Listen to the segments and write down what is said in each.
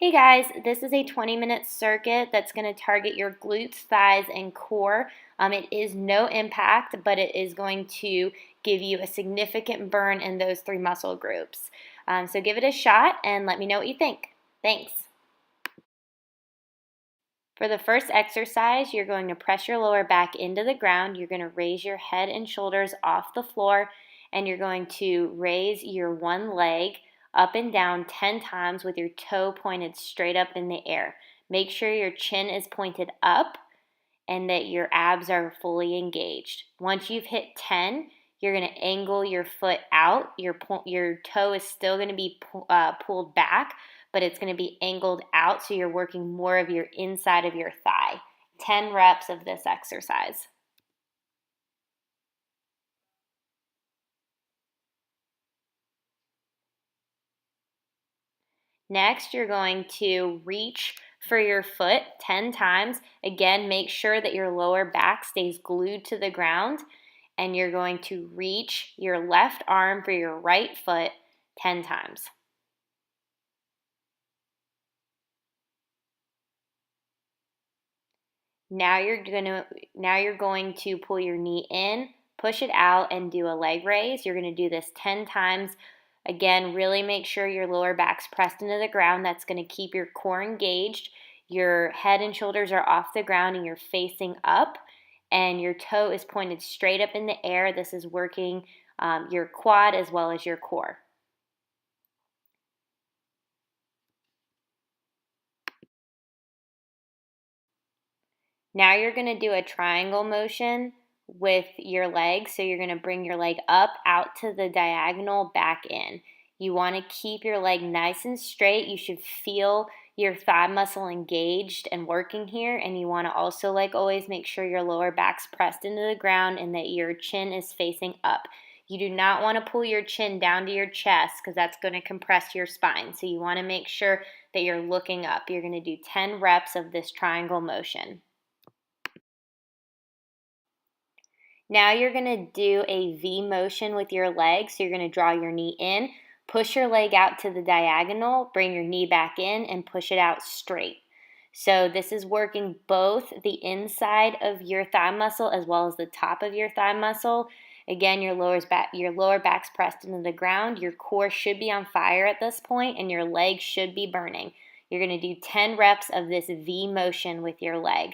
Hey guys, this is a 20-minute circuit that's going to target your glutes, thighs, and core. It is no impact, but it is going to give you a significant burn in those three muscle groups. So give it a shot and let me know what you think. Thanks. For the first exercise, you're going to press your lower back into the ground. You're going to raise your head and shoulders off the floor, and you're going to raise your one leg up and down 10 times with your toe pointed straight up in the air. Make sure your chin is pointed up and that your abs are fully engaged. Once you've hit 10, you're going to angle your foot out. Your toe is still going to be pulled back, but it's going to be angled out, so you're working more of your inside of your thigh. 10 reps of this exercise. Next, you're going to reach for your foot 10 times. Again, make sure that your lower back stays glued to the ground, and you're going to reach your left arm for your right foot 10 times. Now you're going to pull your knee in, push it out, and do a leg raise. You're going to do this 10 times. Again, really make sure your lower back's pressed into the ground. That's going to keep your core engaged. Your head and shoulders are off the ground and you're facing up, and your toe is pointed straight up in the air. This is working your quad as well as your core. Now you're going to do a triangle motion with your leg. So you're going to bring your leg up, out to the diagonal, back in. You want to keep your leg nice and straight. You should feel your thigh muscle engaged and working here. And you want to also, like always, make sure your lower back's pressed into the ground and that your chin is facing up. You do not want to pull your chin down to your chest because that's going to compress your spine. So you want to make sure that you're looking up. You're going to do 10 reps of this triangle motion. Now you're going to do a V motion with your leg. So you're going to draw your knee in, push your leg out to the diagonal, bring your knee back in, and push it out straight. So this is working both the inside of your thigh muscle as well as the top of your thigh muscle. Again, your lower back's pressed into the ground. Your core should be on fire at this point, and your leg should be burning. You're going to do 10 reps of this V motion with your leg.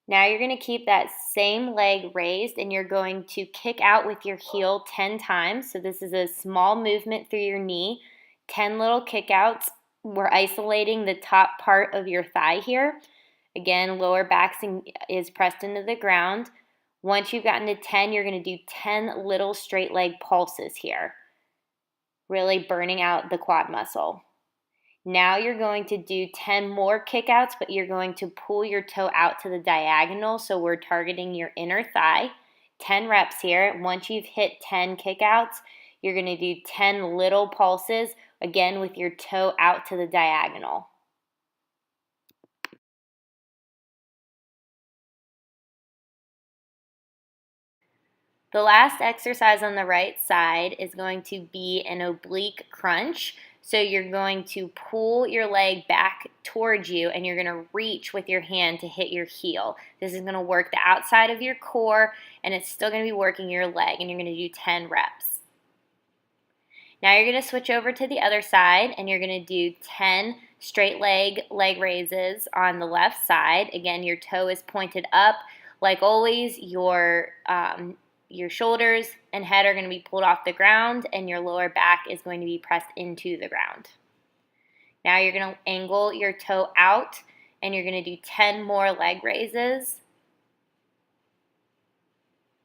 Now you're going to keep that same leg raised and you're going to kick out with your heel 10 times. So this is a small movement through your knee, 10 little kickouts. We're isolating the top part of your thigh here. Again, lower back is pressed into the ground. Once you've gotten to 10, you're going to do 10 little straight leg pulses here, really burning out the quad muscle. Now you're going to do 10 more kickouts, but you're going to pull your toe out to the diagonal, so we're targeting your inner thigh. 10 reps here. Once you've hit 10 kickouts, you're going to do 10 little pulses, again with your toe out to the diagonal. The last exercise on the right side is going to be an oblique crunch. So you're going to pull your leg back towards you and you're going to reach with your hand to hit your heel. This is going to work the outside of your core and it's still going to be working your leg, and you're going to do 10 reps. Now you're going to switch over to the other side and you're going to do 10 straight leg raises on the left side. Again, your toe is pointed up. Like always, your shoulders and head are going to be pulled off the ground and your lower back is going to be pressed into the ground. Now you're going to angle your toe out and you're going to do 10 more leg raises.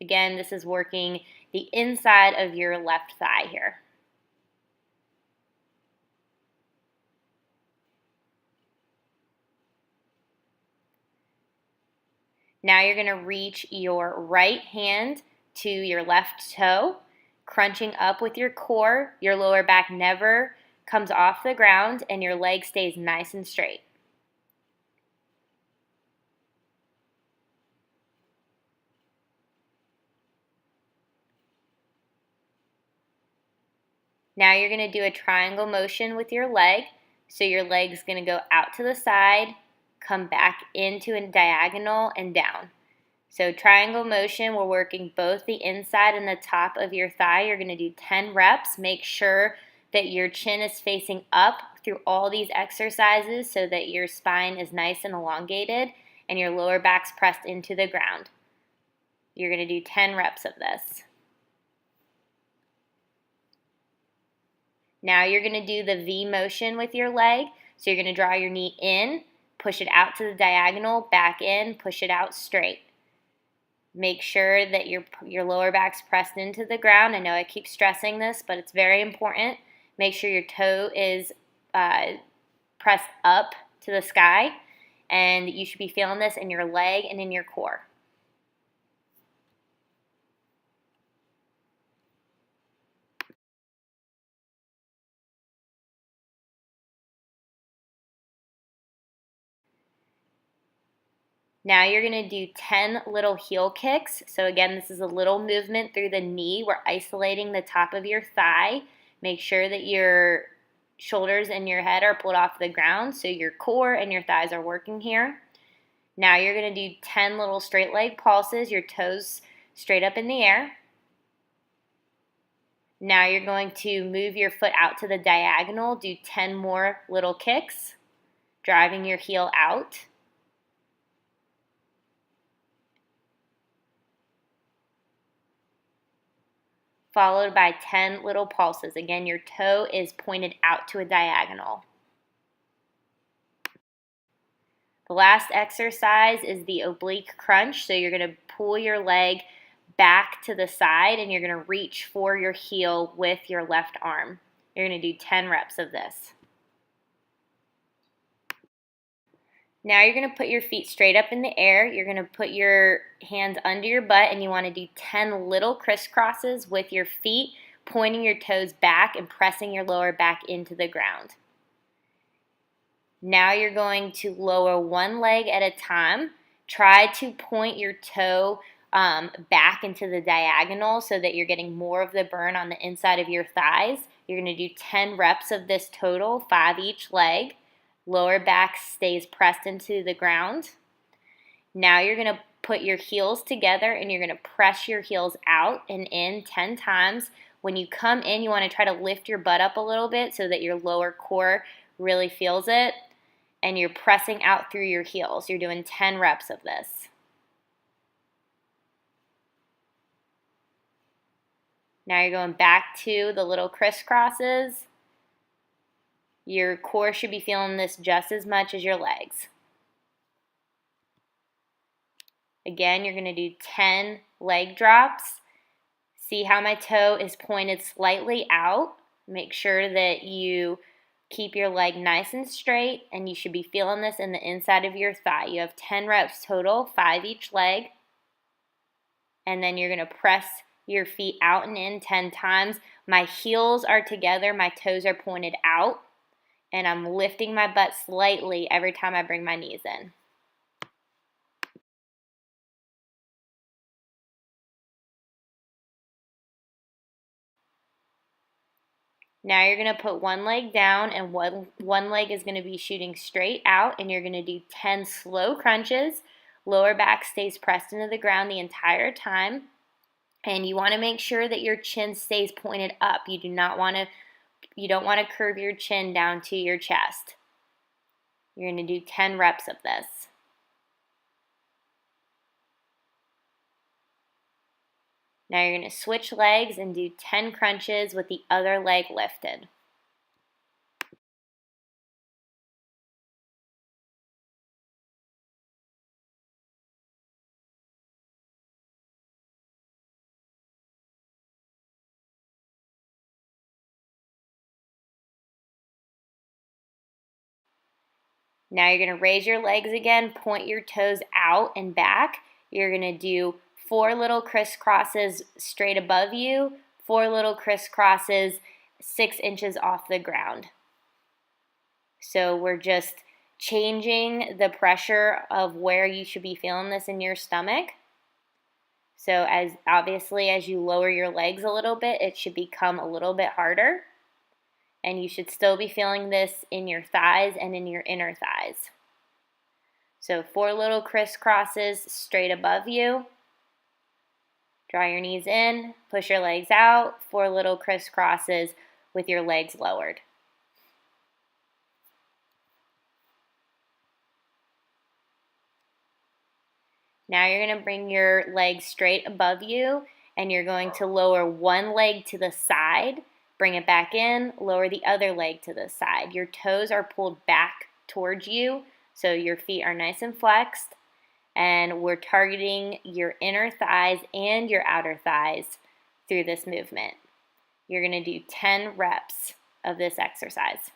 Again, this is working the inside of your left thigh here. Now you're going to reach your right hand to your left toe, crunching up with your core. Your lower back never comes off the ground and your leg stays nice and straight. Now you're going to do a triangle motion with your leg. So your leg's going to go out to the side, come back into a diagonal and down. So triangle motion, we're working both the inside and the top of your thigh. You're going to do 10 reps. Make sure that your chin is facing up through all these exercises so that your spine is nice and elongated and your lower back's pressed into the ground. You're going to do 10 reps of this. Now you're going to do the V motion with your leg. So you're going to draw your knee in, push it out to the diagonal, back in, push it out straight. Make sure that your lower back's pressed into the ground. I know I keep stressing this, but it's very important. Make sure your toe is pressed up to the sky, and you should be feeling this in your leg and in your core. Now you're going to do 10 little heel kicks. So again, this is a little movement through the knee. We're isolating the top of your thigh. Make sure that your shoulders and your head are pulled off the ground so your core and your thighs are working here. Now you're going to do 10 little straight leg pulses, your toes straight up in the air. Now you're going to move your foot out to the diagonal, do 10 more little kicks, driving your heel out. Followed by 10 little pulses. Again, your toe is pointed out to a diagonal. The last exercise is the oblique crunch. So you're going to pull your leg back to the side and you're going to reach for your heel with your left arm. You're going to do 10 reps of this. Now you're going to put your feet straight up in the air. You're going to put your hands under your butt and you want to do 10 little crisscrosses with your feet, pointing your toes back and pressing your lower back into the ground. Now you're going to lower one leg at a time. Try to point your toe back into the diagonal so that you're getting more of the burn on the inside of your thighs. You're going to do 10 reps of this total, 5 each leg. Lower back stays pressed into the ground. Now you're going to put your heels together and you're going to press your heels out and in 10 times. When you come in, you want to try to lift your butt up a little bit so that your lower core really feels it. And you're pressing out through your heels. You're doing 10 reps of this. Now you're going back to the little crisscrosses. Your core should be feeling this just as much as your legs. Again, you're going to do 10 leg drops. See how my toe is pointed slightly out. Make sure that you keep your leg nice and straight, and you should be feeling this in the inside of your thigh. You have 10 reps total, 5 each leg. And then you're going to press your feet out and in 10 times. My heels are together, my toes are pointed out. And I'm lifting my butt slightly every time I bring my knees in. Now you're going to put one leg down and one leg is going to be shooting straight out, and you're going to do 10 slow crunches. Lower back stays pressed into the ground the entire time. And you want to make sure that your chin stays pointed up. You don't want to curve your chin down to your chest. You're going to do 10 reps of this. Now you're going to switch legs and do 10 crunches with the other leg lifted. Now you're going to raise your legs again, point your toes out and back. You're going to do 4 little crisscrosses straight above you, 4 little crisscrosses 6 inches off the ground. So we're just changing the pressure of where you should be feeling this in your stomach. So obviously as you lower your legs a little bit, it should become a little bit harder. And you should still be feeling this in your thighs and in your inner thighs. So 4 little crisscrosses straight above you. Draw your knees in, push your legs out, 4 little crisscrosses with your legs lowered. Now you're going to bring your legs straight above you, and you're going to lower one leg to the side, bring it back in, lower the other leg to the side. Your toes are pulled back towards you, so your feet are nice and flexed, and we're targeting your inner thighs and your outer thighs through this movement. You're going to do 10 reps of this exercise.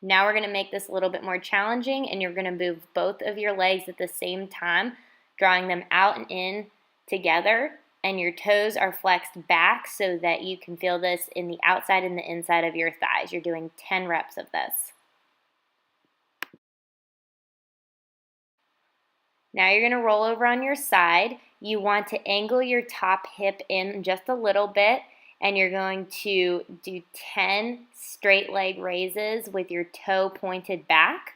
Now we're going to make this a little bit more challenging, and you're going to move both of your legs at the same time, drawing them out and in together, and your toes are flexed back so that you can feel this in the outside and the inside of your thighs. You're doing 10 reps of this. Now you're going to roll over on your side. You want to angle your top hip in just a little bit, and you're going to do 10 straight leg raises with your toe pointed back.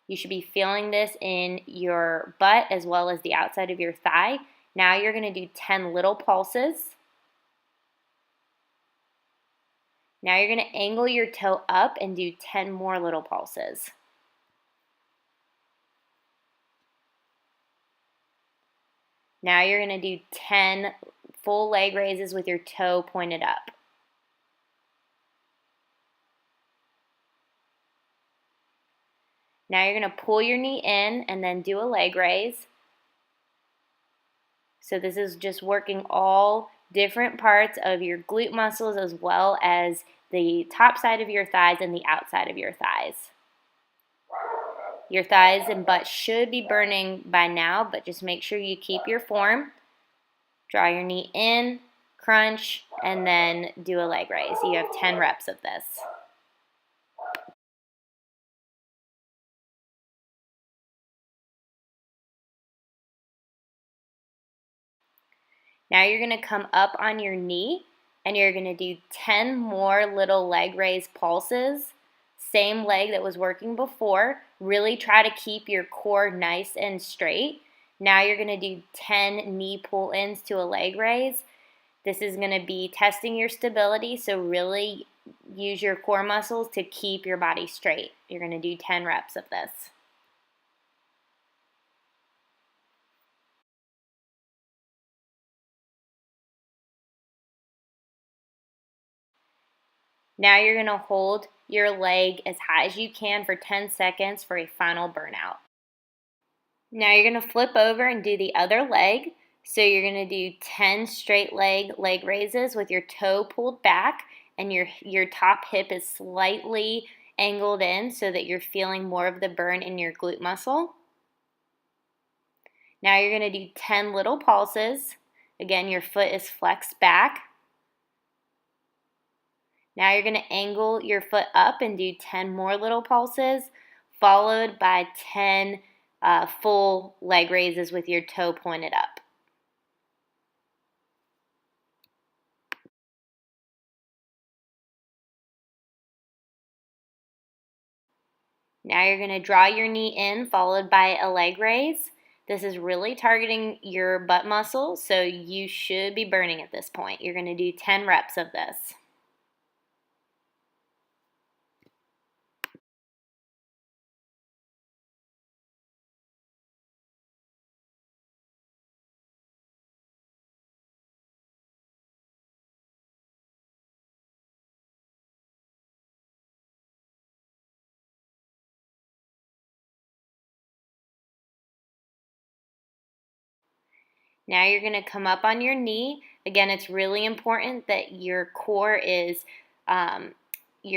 You should be feeling this in your butt as well as the outside of your thigh. Now you're going to do 10 little pulses. Now you're going to angle your toe up and do 10 more little pulses. Now you're going to do 10 full leg raises with your toe pointed up. Now you're going to pull your knee in and then do a leg raise. So this is just working all different parts of your glute muscles as well as the top side of your thighs and the outside of your thighs. Your thighs and butt should be burning by now, but just make sure you keep your form. Draw your knee in, crunch, and then do a leg raise. You have 10 reps of this. Now you're going to come up on your knee, and you're going to do 10 more little leg raise pulses. Same leg that was working before. Really try to keep your core nice and straight. Now you're going to do 10 knee pull-ins to a leg raise. This is going to be testing your stability, so really use your core muscles to keep your body straight. You're going to do 10 reps of this. Now you're going to hold your leg as high as you can for 10 seconds for a final burnout. Now you're going to flip over and do the other leg. So you're going to do 10 straight leg raises with your toe pulled back, and your top hip is slightly angled in so that you're feeling more of the burn in your glute muscle. Now you're going to do 10 little pulses. Again, your foot is flexed back. Now you're going to angle your foot up and do 10 more little pulses, followed by 10 full leg raises with your toe pointed up. Now you're going to draw your knee in, followed by a leg raise. This is really targeting your butt muscle, so you should be burning at this point. You're going to do 10 reps of this. Now you're going to come up on your knee. Again, it's really important that your core is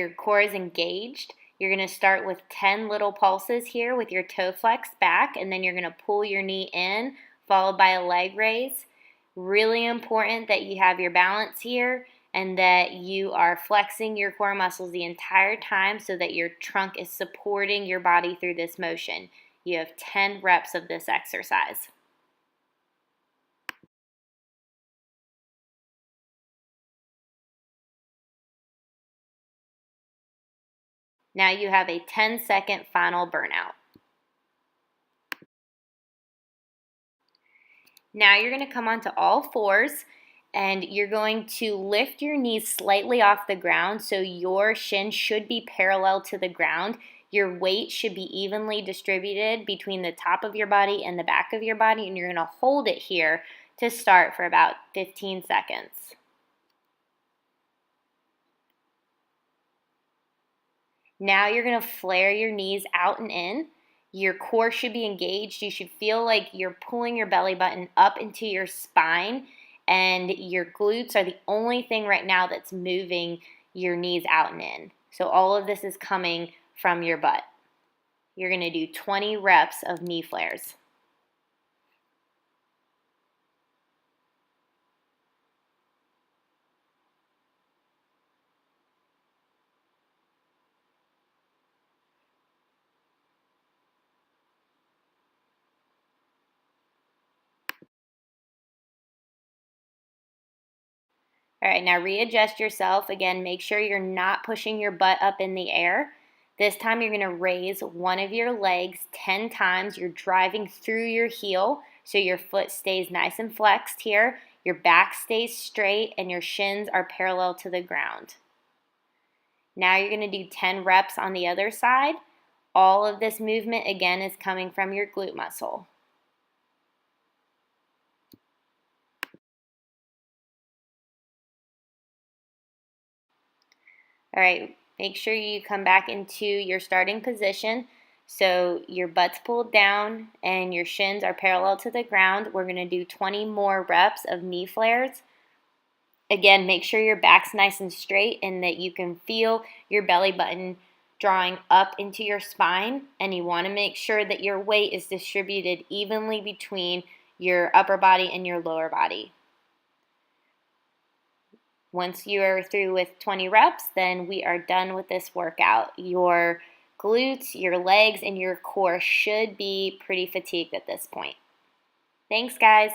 engaged. You're going to start with 10 little pulses here with your toe flexed back, and then you're going to pull your knee in, followed by a leg raise. Really important that you have your balance here, and that you are flexing your core muscles the entire time so that your trunk is supporting your body through this motion. You have 10 reps of this exercise. Now you have a 10-second final burnout. Now you're going to come onto all fours and you're going to lift your knees slightly off the ground so your shin should be parallel to the ground. Your weight should be evenly distributed between the top of your body and the back of your body, and you're going to hold it here to start for about 15 seconds. Now you're going to flare your knees out and in. Your core should be engaged. You should feel like you're pulling your belly button up into your spine, and your glutes are the only thing right now that's moving your knees out and in. So all of this is coming from your butt. You're going to do 20 reps of knee flares. All right, now readjust yourself. Again, make sure you're not pushing your butt up in the air. This time you're going to raise one of your legs 10 times. You're driving through your heel so your foot stays nice and flexed here. Your back stays straight and your shins are parallel to the ground. Now you're going to do 10 reps on the other side. All of this movement, again, is coming from your glute muscle. All right, make sure you come back into your starting position. So your butt's pulled down and your shins are parallel to the ground. We're going to do 20 more reps of knee flares. Again, make sure your back's nice and straight and that you can feel your belly button drawing up into your spine. And you want to make sure that your weight is distributed evenly between your upper body and your lower body. Once you are through with 20 reps, then we are done with this workout. Your glutes, your legs, and your core should be pretty fatigued at this point. Thanks, guys.